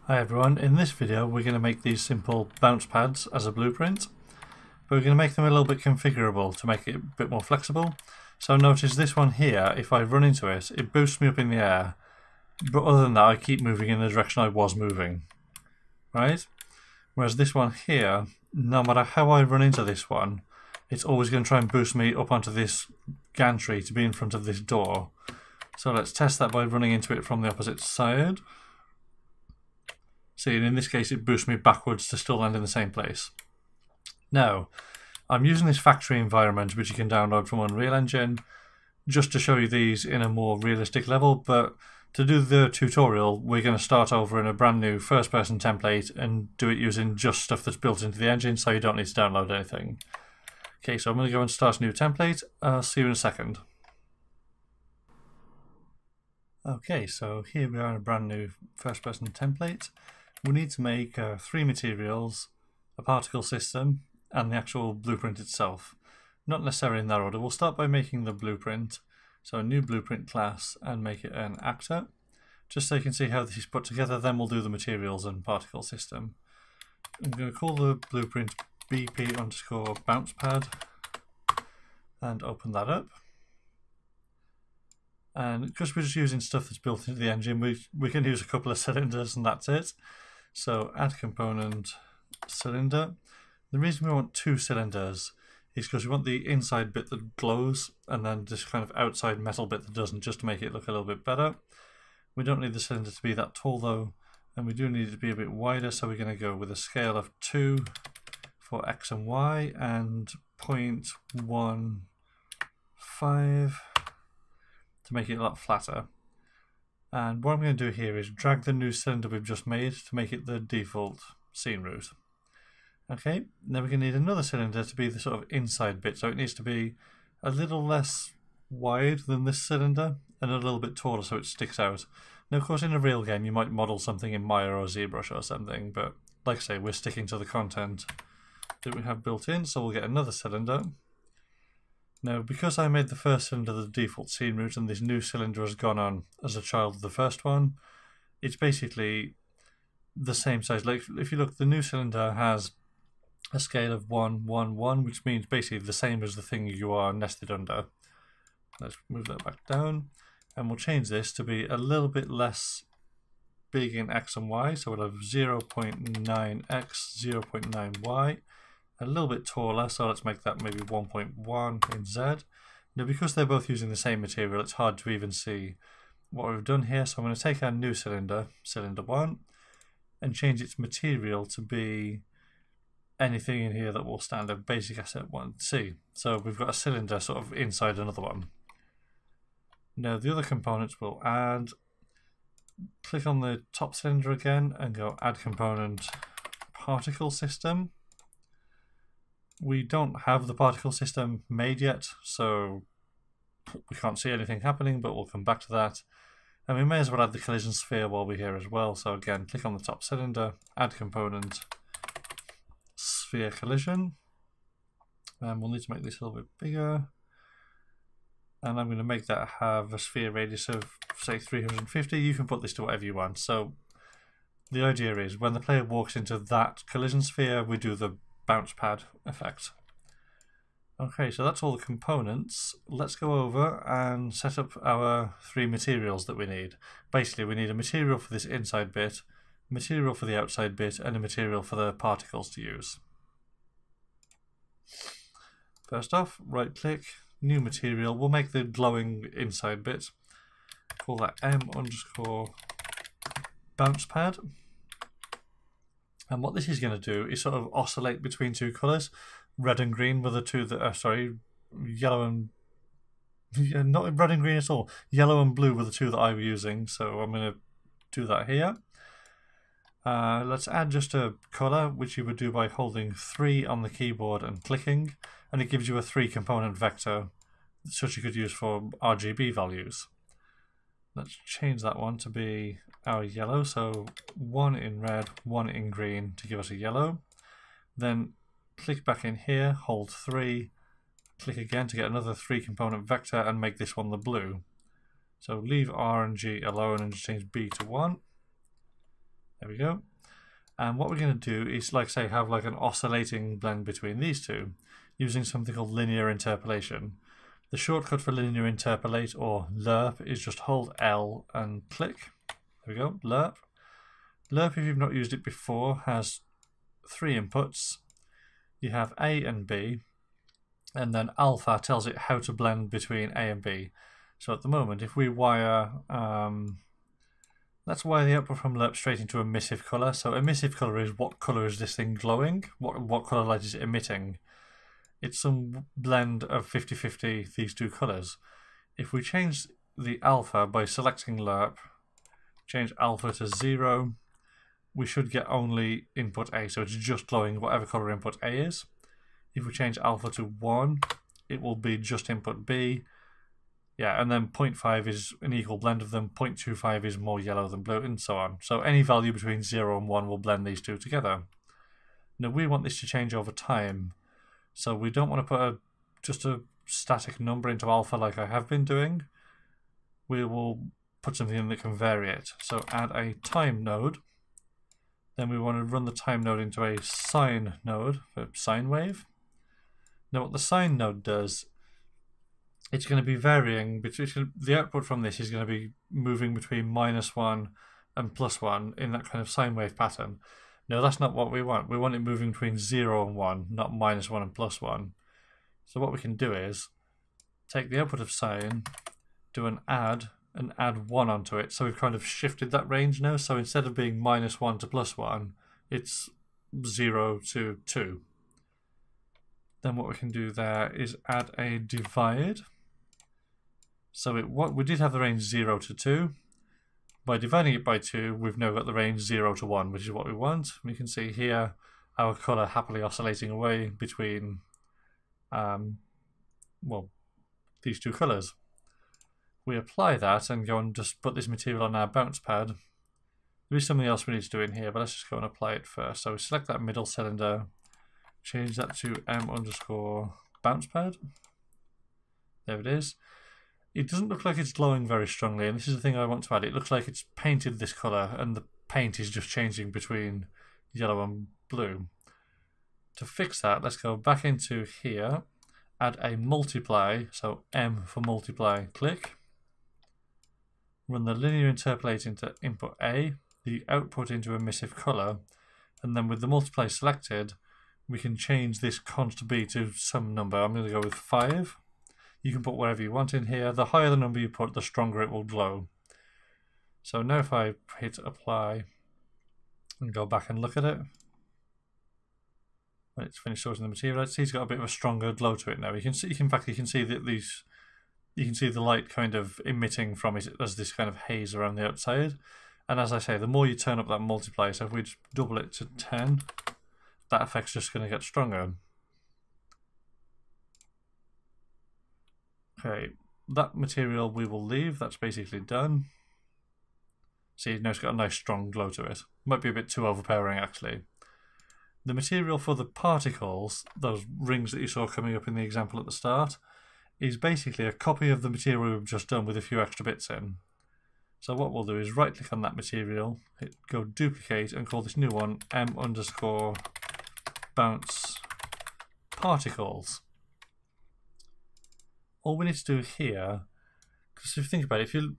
Hi everyone, in this video we're going to make these simple bounce pads as a blueprint, but we're going to make them a little bit configurable to make it a bit more flexible. So notice this one here, if I run into it, it boosts me up in the air, but other than that I keep moving in the direction I was moving, right? Whereas this one here, no matter how I run into this one, it's always going to try and boost me up onto this gantry to be in front of this door. So let's test that by running into it from the opposite side. See, and in this case it boosts me backwards to still land in the same place. Now, I'm using this factory environment which you can download from Unreal Engine just to show you these in a more realistic level, but to do the tutorial we're going to start over in a brand new first person template and do it using just stuff that's built into the engine, so you don't need to download anything. Okay, so I'm going to go and start a new template. I'll see you in a second. Okay, so here we are in a brand new first person template. We need to make 3 materials, a particle system, and the actual blueprint itself. Not necessarily in that order. We'll start by making the blueprint. So a new blueprint class and make it an actor. Just so you can see how this is put together, then we'll do the materials and particle system. I'm going to call the blueprint BP_bouncepad and open that up. And because we're just using stuff that's built into the engine, we can use a couple of cylinders and that's it. So add component cylinder. The reason we want 2 cylinders is because we want the inside bit that glows and then this kind of outside metal bit that doesn't, just to make it look a little bit better. We don't need the cylinder to be that tall though, and we do need it to be a bit wider, so we're going to go with a scale of 2 for X and Y and 0.15 to make it a lot flatter. And what I'm going to do here is drag the new cylinder we've just made to make it the default scene route. Okay, then we're going to need another cylinder to be the sort of inside bit, so it needs to be a little less wide than this cylinder and a little bit taller so it sticks out. Now of course in a real game you might model something in Maya or ZBrush or something, but like I say, we're sticking to the content that we have built in, so we'll get another cylinder. Now, because I made the first cylinder the default scene route and this new cylinder has gone on as a child of the first one, it's basically the same size. Like if you look, the new cylinder has a scale of 1, 1, 1, which means basically the same as the thing you are nested under. Let's move that back down, and we'll change this to be a little bit less big in X and Y, so we'll have 0.9X, 0.9Y. A little bit taller, so let's make that maybe 1.1 in Z. Now because they're both using the same material, it's hard to even see what we've done here, so I'm going to take our new cylinder, cylinder 1, and change its material to be anything in here that will stand a basic asset 1C. So we've got a cylinder sort of inside another one. Now the other components we'll add, click on the top cylinder again and go add component particle system. We don't have the particle system made yet, so we can't see anything happening, but we'll come back to that. And we may as well add the collision sphere while we're here as well. So again, click on the top cylinder, add component, sphere collision. And we'll need to make this a little bit bigger. And I'm going to make that have a sphere radius of, say, 350. You can put this to whatever you want. So the idea is when the player walks into that collision sphere, we do the bounce pad effect. Okay, so that's all the components. Let's go over and set up our 3 materials that we need. Basically, we need a material for this inside bit, a material for the outside bit, and a material for the particles to use. First off, right click, new material. We'll make the glowing inside bit. Call that M_bounce pad. And what this is going to do is sort of oscillate between 2 colours. Red and green were the two that are, yellow and... not red and green at all. Yellow and blue were the 2 that I was using, so I'm going to do that here. Let's add just a colour, which you would do by holding 3 on the keyboard and clicking, and it gives you a 3 component vector, such you could use for RGB values. Let's change that one to be our yellow, so 1 in red, 1 in green to give us a yellow. Then click back in here, hold 3, click again to get another 3 component vector and make this one the blue. So leave R and G alone and just change B to 1. There we go. And what we're going to do is, like say, have like an oscillating blend between these two using something called linear interpolation. The shortcut for linear interpolate, or lerp, is just hold L and click. There we go, lerp. Lerp, if you've not used it before, has 3 inputs. You have A and B, and then alpha tells it how to blend between A and B. So at the moment, if we wire, let's wire the output from lerp straight into emissive color. So emissive color is what color is this thing glowing? What color light is it emitting? It's some blend of 50-50 these two colors. If we change the alpha by selecting lerp, change alpha to 0, we should get only input A, so it's just glowing whatever color input A is. If we change alpha to 1, it will be just input B. Yeah, and then 0.5 is an equal blend of them, 0.25 is more yellow than blue, and so on. So any value between 0 and 1 will blend these two together. Now we want this to change over time, so we don't want to put just a static number into alpha like I have been doing. We will put something in that can vary it. So add a time node. Then we want to run the time node into a sine node for sine wave. Now what the sine node does, it's going to be varying between, the output from this is going to be moving between -1 and +1 in that kind of sine wave pattern. No, that's not what we want. We want it moving between 0 and 1, not -1 and +1. So what we can do is take the output of sine, do an add, and add 1 onto it. So we've kind of shifted that range now. So instead of being -1 to +1, it's 0 to 2. Then what we can do there is add a divide. So we did have the range 0 to 2. By dividing it by 2, we've now got the range 0 to 1, which is what we want. We can see here our colour happily oscillating away between well, these two colours. We apply that and go and just put this material on our bounce pad. There is something else we need to do in here, but let's just go and apply it first. So we select that middle cylinder, change that to m_bounce pad. There it is. It doesn't look like it's glowing very strongly, and this is the thing I want to add. It looks like it's painted this colour, and the paint is just changing between yellow and blue. To fix that, let's go back into here, add a multiply, so M for multiply, click. Run the linear interpolate into input A, the output into emissive colour, and then with the multiply selected, we can change this const B to some number. I'm going to go with 5. You can put whatever you want in here. The higher the number you put, the stronger it will glow. So now if I hit apply and go back and look at it, when it's finished sorting the material, see it's got a bit of a stronger glow to it now. You can see, in fact, you can see that you can see the light kind of emitting from it as this kind of haze around the outside. And as I say, the more you turn up that multiplier, so if we just double it to 10, that effect's just going to get stronger. Okay, that material we will leave. That's basically done. See, now it's got a nice strong glow to it. Might be a bit too overpowering actually. The material for the particles, those rings that you saw coming up in the example at the start, is basically a copy of the material we've just done with a few extra bits in. So what we'll do is right click on that material, hit go duplicate and call this new one m_bounce particles. All we need to do here, because if you think about it, if you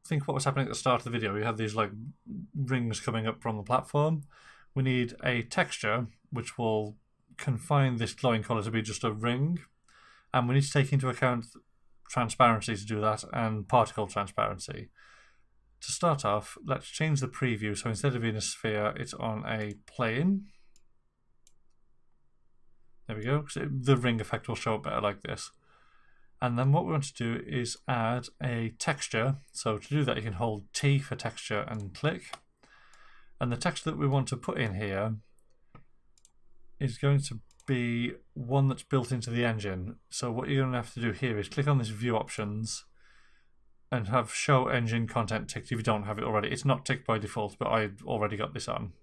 think what was happening at the start of the video, we had these like rings coming up from the platform. We need a texture which will confine this glowing colour to be just a ring, and we need to take into account transparency to do that and particle transparency. To start off, let's change the preview, so instead of being a sphere, it's on a plane. There we go, so the ring effect will show up better like this. And then what we want to do is add a texture. So to do that, you can hold T for texture and click. And the texture that we want to put in here is going to be one that's built into the engine. So what you're going to have to do here is click on this view options and have show engine content ticked if you don't have it already. It's not ticked by default, but I already got this on.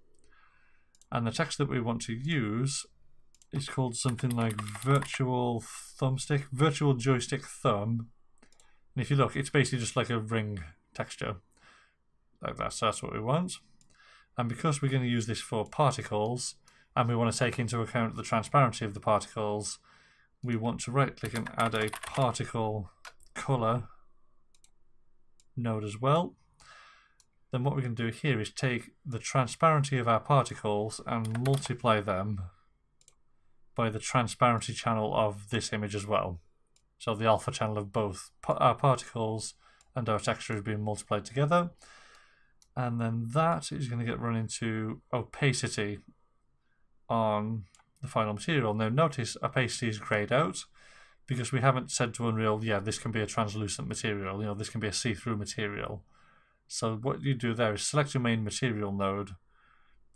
And the text that we want to use is called something like virtual joystick thumb. And if you look, it's basically just like a ring texture like that. So that's what we want. And because we're going to use this for particles, and we want to take into account the transparency of the particles, we want to right click and add a particle color node as well. Then what we can do here is take the transparency of our particles and multiply them by the transparency channel of this image as well. So the alpha channel of both our particles and our texture is being multiplied together. And then that is going to get run into opacity on the final material. Now notice opacity is grayed out because we haven't said to Unreal, yeah, this can be a translucent material, you know, this can be a see-through material. So what you do there is select your main material node,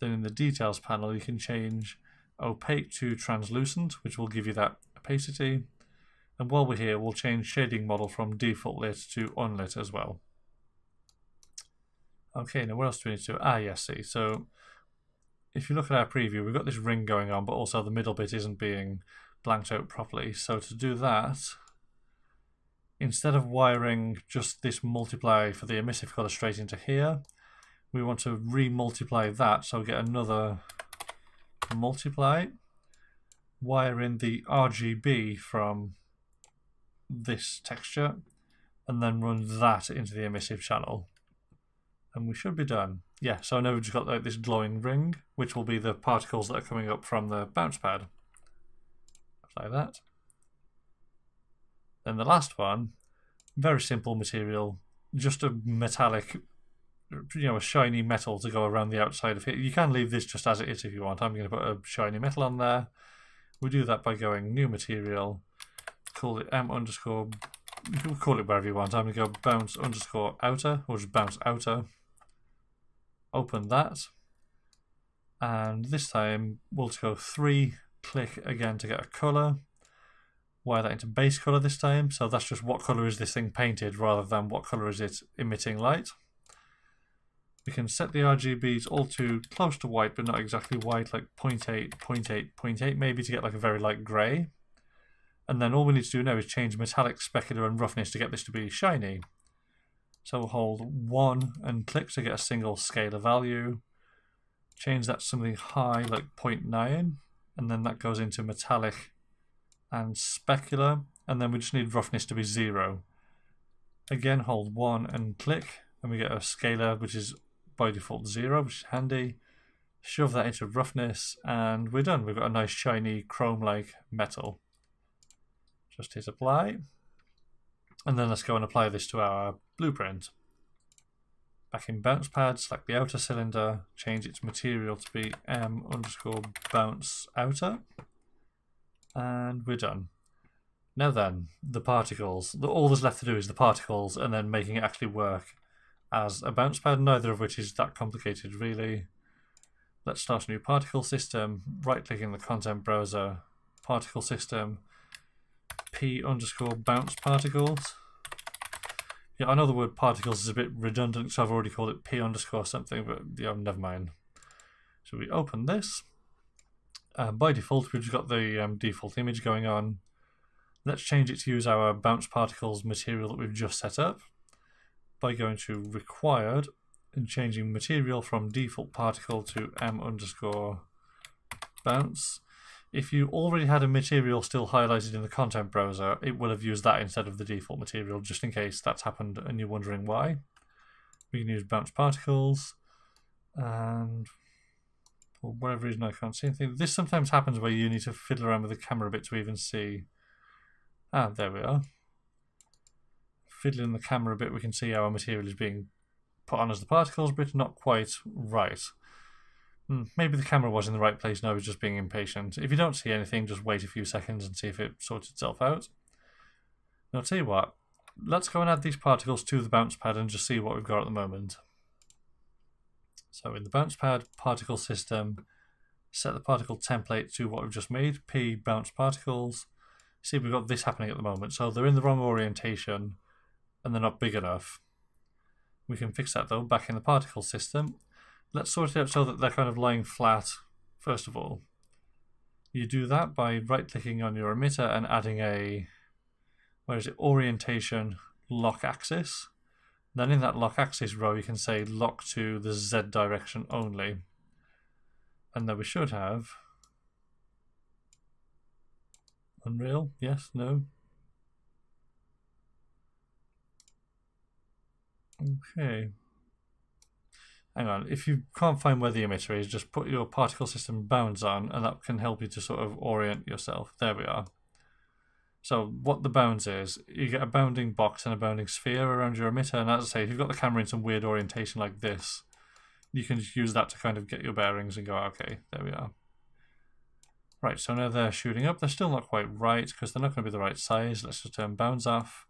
then in the details panel you can change opaque to translucent, which will give you that opacity. And while we're here, we'll change shading model from default lit to unlit as well. Okay, now what else do we need to do? Yes, see. So if you look at our preview, we've got this ring going on, but also the middle bit isn't being blanked out properly. So to do that, instead of wiring just this multiply for the emissive color straight into here, we want to re-multiply that, so we get another multiply, wire in the RGB from this texture, and then run that into the emissive channel. And we should be done. Yeah, so now we've just got like this glowing ring, which will be the particles that are coming up from the bounce pad. Like that. Then the last one, very simple material, just a metallic, you know, a shiny metal to go around the outside of it. You can leave this just as it is if you want. I'm going to put a shiny metal on there. We do that by going new material, call it m_, you can call it wherever you want. I'm going to go bounce_outer, or just bounce outer. Open that, and this time we'll just go 3, click again to get a color, wire that into base color this time, so that's just what color is this thing painted rather than what color is it emitting light. We can set the RGBs all to close to white but not exactly white, like 0.8, 0.8, 0.8 maybe, to get like a very light grey. And then all we need to do now is change metallic, specular and roughness to get this to be shiny. So we'll hold 1 and click to get a single scalar value. Change that to something high like 0.9, and then that goes into metallic and specular, and then we just need roughness to be 0. Again, hold 1 and click, and we get a scalar which is by default 0, which is handy. Shove that into roughness, and we're done. We've got a nice shiny chrome-like metal. Just hit apply. And then let's go and apply this to our blueprint. Back in bounce pad, select the outer cylinder, change its material to be m_bounce outer, and we're done. Now then, the particles. All there's left to do is the particles and then making it actually work as a bounce pad, neither of which is that complicated really. Let's start a new particle system, right click in the content browser, particle system, p_bounce particles. Yeah, I know the word particles is a bit redundant, so I've already called it p_ something, but yeah, never mind. So we open this. By default, we've just got the default image going on. Let's change it to use our bounce particles material that we've just set up by going to required and changing material from default particle to m_bounce. If you already had a material still highlighted in the content browser, it will have used that instead of the default material, just in case that's happened and you're wondering why. We can use bounce particles, and for whatever reason I can't see anything. This sometimes happens where you need to fiddle around with the camera a bit to even see. There we are. Fiddling the camera a bit, we can see our material is being put on as the particles, but not quite right. Maybe the camera was in the right place and I was just being impatient. If you don't see anything, just wait a few seconds and see if it sorts itself out. Now, I'll tell you what, let's go and add these particles to the bounce pad and just see what we've got at the moment. So in the bounce pad, particle system, set the particle template to what we've just made, p bounce particles. See, we've got this happening at the moment, so they're in the wrong orientation and they're not big enough. We can fix that though, back in the particle system. Let's sort it out so that they're kind of lying flat, first of all. You do that by right-clicking on your emitter and adding a, orientation lock axis. Then in that lock axis row, you can say lock to the Z direction only. And then we should have Unreal, yes, no. Okay. Hang on, if you can't find where the emitter is, just put your particle system bounds on, and that can help you to sort of orient yourself. There we are. So what the bounds is, you get a bounding box and a bounding sphere around your emitter, and as I say, if you've got the camera in some weird orientation like this, you can just use that to kind of get your bearings and go, okay, there we are. Right, so now they're shooting up. They're still not quite right, because they're not going to be the right size. Let's just turn bounds off.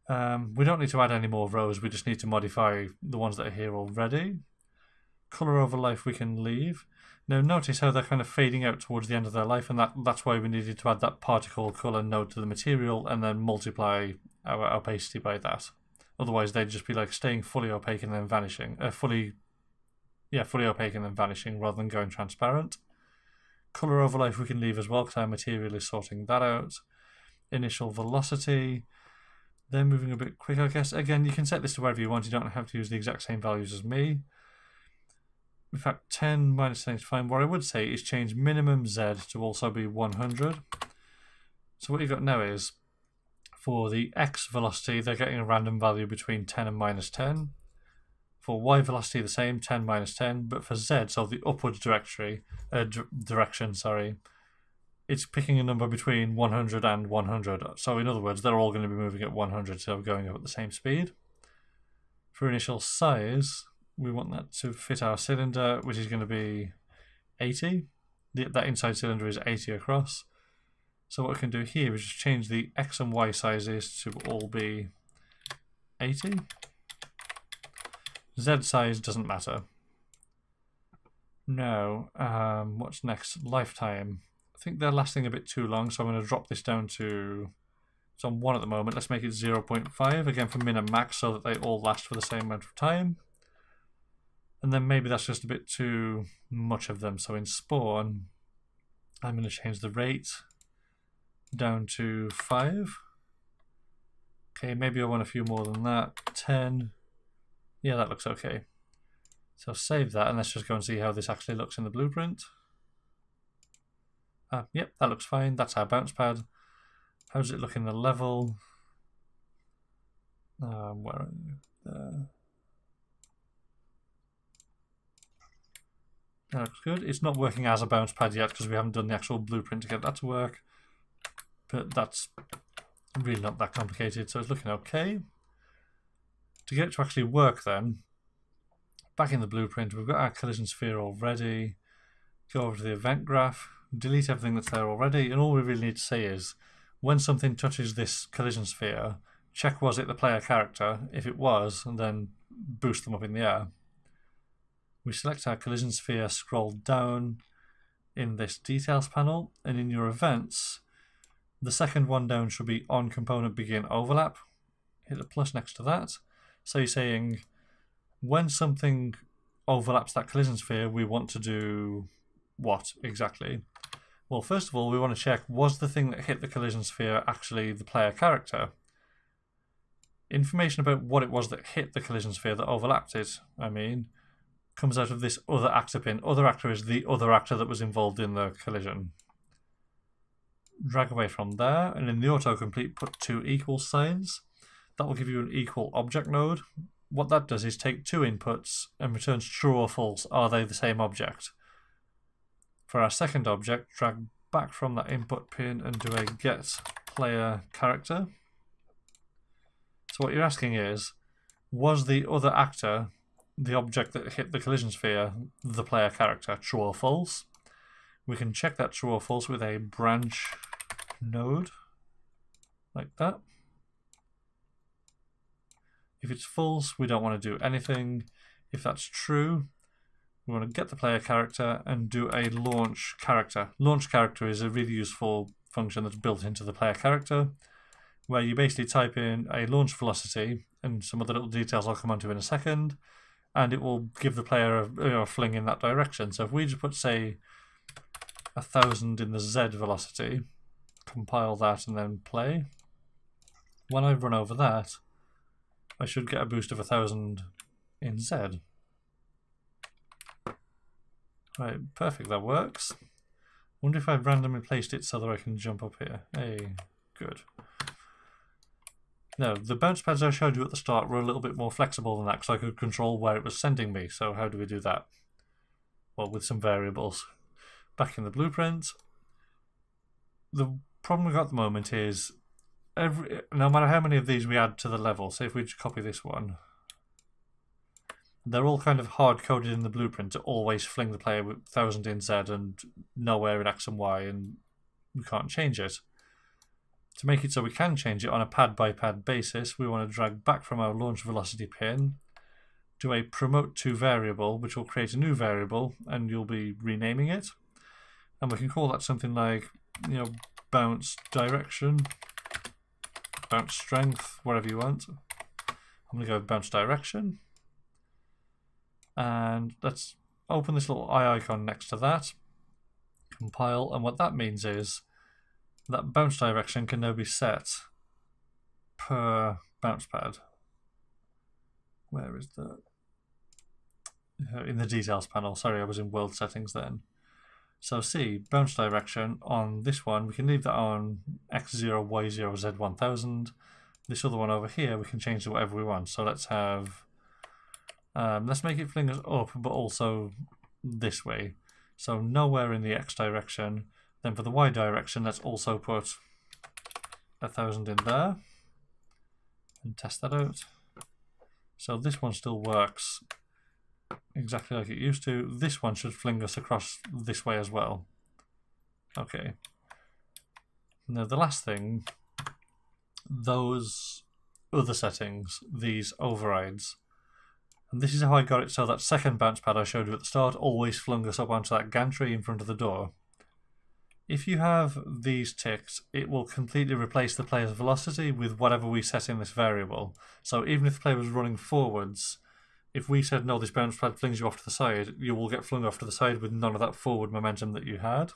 We don't need to add any more rows, we just need to modify the ones that are here already. Colour over life we can leave. Now notice how they're kind of fading out towards the end of their life, and that's why we needed to add that particle colour node to the material and then multiply our opacity by that. Otherwise they'd just be like staying fully opaque and then vanishing. Fully opaque and then vanishing rather than going transparent. Colour over life we can leave as well because our material is sorting that out. Initial velocity. They're moving a bit quick, I guess. Again, you can set this to wherever you want. You don't have to use the exact same values as me. In fact, 10 minus 10 is fine. What I would say is change minimum Z to also be 100. So what you've got now is, for the X velocity, they're getting a random value between 10 and minus 10. For Y velocity, the same, 10 minus 10. But for Z, so the upwards direction, it's picking a number between 100 and 100. So in other words, they're all going to be moving at 100, so going up at the same speed. For initial size, we want that to fit our cylinder, which is going to be 80. That inside cylinder is 80 across. So what we can do here is just change the X and Y sizes to all be 80. Z size doesn't matter. Now, what's next? Lifetime. I think they're lasting a bit too long, so I'm going to drop this down to... It's on 1 at the moment. Let's make it 0.5, again for min and max, so that they all last for the same amount of time. And then maybe that's just a bit too much of them. So in spawn, I'm going to change the rate down to 5. Okay, maybe I want a few more than that. 10. Yeah, that looks okay. So save that, and let's just go and see how this actually looks in the blueprint. Yep, that looks fine. That's our bounce pad. How does it look in the level? Where are you? There. That looks good. It's not working as a bounce pad yet because we haven't done the actual blueprint to get that to work. But that's really not that complicated, so it's looking okay. To get it to actually work then, back in the blueprint, we've got our collision sphere already. Go over to the event graph, delete everything that's there already, and all we really need to say is, when something touches this collision sphere, check was it the player character. If it was, and then boost them up in the air. We select our collision sphere, scroll down in this details panel, and in your events, the second one down should be on component begin overlap. Hit the plus next to that. So you're saying, when something overlaps that collision sphere, we want to do what exactly? Well, first of all, we want to check, was the thing that hit the collision sphere actually the player character? Information about what it was that hit the collision sphere, that overlapped it, comes out of this other actor pin. Other actor is the other actor that was involved in the collision. Drag away from there, and in the autocomplete, put 2 equal signs. That will give you an equal object node. What that does is take 2 inputs and returns true or false. Are they the same object? For our second object, drag back from that input pin and do a get player character. So what you're asking is, was the other actor, the object that hit the collision sphere, the player character, true or false? We can check that true or false with a branch node, like that. If it's false, we don't want to do anything. If that's true, we want to get the player character and do a launch character. Launch character is a really useful function that's built into the player character, where you basically type in a launch velocity and some other little details I'll come onto in a second, and it will give the player a fling in that direction. So if we just put, say, 1000 in the Z velocity, compile that and then play. When I run over that, I should get a boost of 1000 in Z. Right, perfect, that works. Wonder if I've randomly placed it so that I can jump up here. Hey, good. No, the bounce pads I showed you at the start were a little bit more flexible than that because I could control where it was sending me. So how do we do that? Well, with some variables. Back in the blueprint, the problem we've got at the moment is no matter how many of these we add to the level, say if we just copy this one, they're all kind of hard-coded in the blueprint to always fling the player with 1000 in Z and nowhere in X and Y, and we can't change it. To make it so we can change it on a pad-by-pad basis, we want to drag back from our launch velocity pin to a promote to variable, which will create a new variable, and you'll be renaming it. And we can call that something like, you know, bounce direction, bounce strength, whatever you want. I'm going to go with bounce direction. And let's open this little eye icon next to that, compile, and what that means is that bounce direction can now be set per bounce pad. Where is that? In the details panel. Sorry, I was in world settings then. So see, bounce direction on this one, we can leave that on X0, Y0, Z1000. This other one over here, we can change to whatever we want. So let's have, let's make it fling us up, but also this way. So nowhere in the X direction. Then for the Y direction, let's also put 1000 in there and test that out. So this one still works exactly like it used to. This one should fling us across this way as well. Okay. Now the last thing, those other settings, these overrides, and this is how I got it so that second bounce pad I showed you at the start always flung us up onto that gantry in front of the door. If you have these ticked, it will completely replace the player's velocity with whatever we set in this variable. So even if the player was running forwards, if we said, no, this bounce pad flings you off to the side, you will get flung off to the side with none of that forward momentum that you had.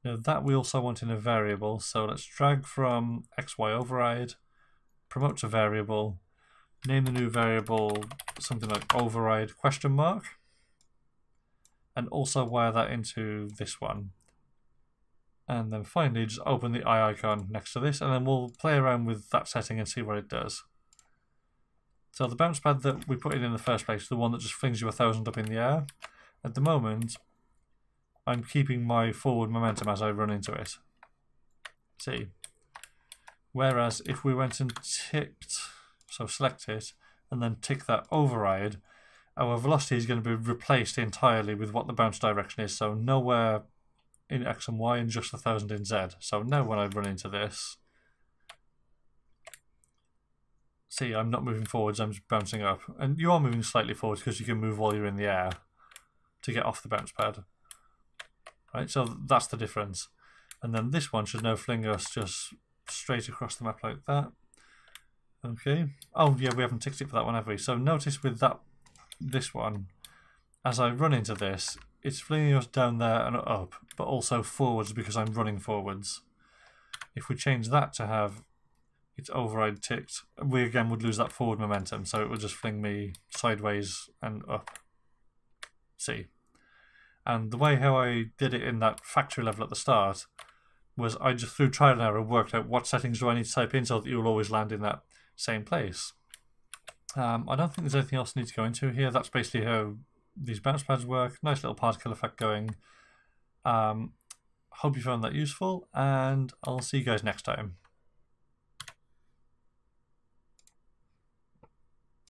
Now that we also want in a variable, so let's drag from XY override, promote to variable, name the new variable something like override question mark, and also wire that into this one. And then finally just open the eye icon next to this, and then we'll play around with that setting and see what it does. So the bounce pad that we put in the first place, the one that just flings you 1000 up in the air, at the moment I'm keeping my forward momentum as I run into it. See? Whereas if we went and ticked, so select it, and then tick that override, our velocity is going to be replaced entirely with what the bounce direction is, so nowhere in X and Y and just 1000 in Z. So now when I run into this, see, I'm not moving forwards, I'm just bouncing up. And you are moving slightly forwards because you can move while you're in the air to get off the bounce pad. Right, so that's the difference. And then this one should now fling us just straight across the map like that. Okay. Oh yeah, we haven't ticked it for that one, have we? So notice with that, this one, as I run into this, it's flinging us down there and up, but also forwards because I'm running forwards. If we change that to have its override ticked, we again would lose that forward momentum, so it would just fling me sideways and up. See? And the way how I did it in that factory level at the start was I just through trial and error worked out what settings do I need to type in so that you'll always land in that same place. I don't think there's anything else I need to go into here. That's basically how these bounce pads work. Nice little particle effect going. Hope you found that useful, and I'll see you guys next time.